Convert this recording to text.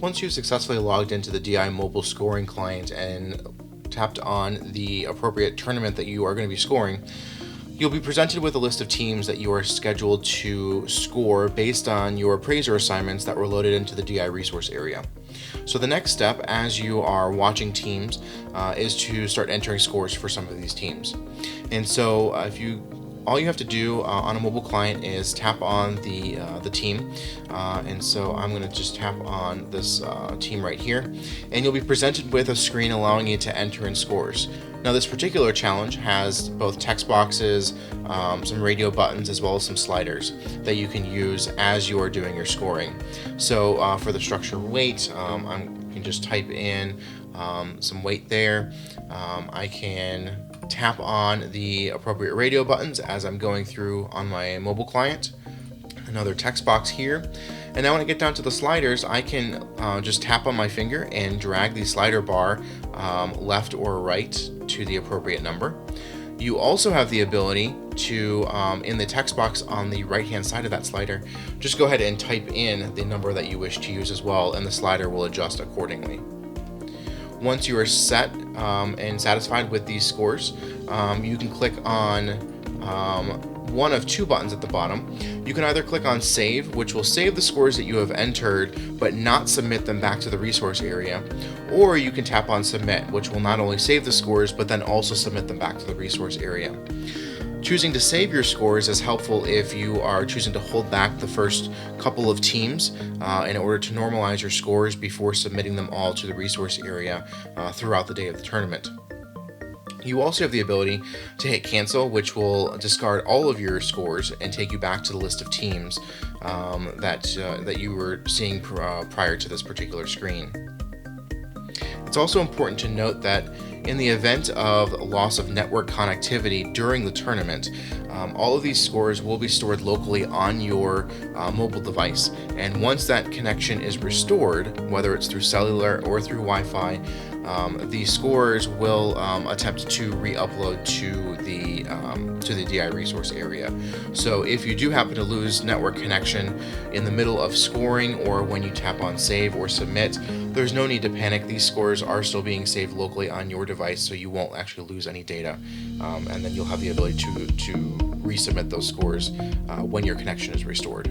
Once you've successfully logged into the DI mobile scoring client and tapped on the appropriate tournament that you are going to be scoring, you'll be presented with a list of teams that you are scheduled to score based on your appraiser assignments that were loaded into the DI resource area. So the next step as you are watching teams is to start entering scores for some of these teams. And so all you have to do on a mobile client is tap on the team, and so I'm going to just tap on this team right here, and you'll be presented with a screen allowing you to enter in scores. Now this particular challenge has both text boxes, some radio buttons, as well as some sliders that you can use as you are doing your scoring. So for the structure weight, I can just type in some weight there. I can tap on the appropriate radio buttons as I'm going through on my mobile client. Another text box here. And now when I get down to the sliders, I can just tap on my finger and drag the slider bar left or right to the appropriate number. You also have the ability to, in the text box on the right hand side of that slider, just go ahead and type in the number that you wish to use as well, and the slider will adjust accordingly. Once you are set and satisfied with these scores, you can click on one of two buttons at the bottom. You can either click on Save, which will save the scores that you have entered but not submit them back to the resource area, or you can tap on Submit, which will not only save the scores but then also submit them back to the resource area. Choosing to save your scores is helpful if you are choosing to hold back the first couple of teams in order to normalize your scores before submitting them all to the resource area throughout the day of the tournament. You also have the ability to hit cancel, which will discard all of your scores and take you back to the list of teams that you were seeing prior to this particular screen. It's also important to note that in the event of loss of network connectivity during the tournament, all of these scores will be stored locally on your mobile device. And once that connection is restored, whether it's through cellular or through Wi-Fi, these scores will attempt to re-upload to the DI resource area. So if you do happen to lose network connection in the middle of scoring or when you tap on Save or Submit, there's no need to panic. These scores are still being saved locally on your device, so you won't actually lose any data, and then you'll have the ability to resubmit those scores when your connection is restored.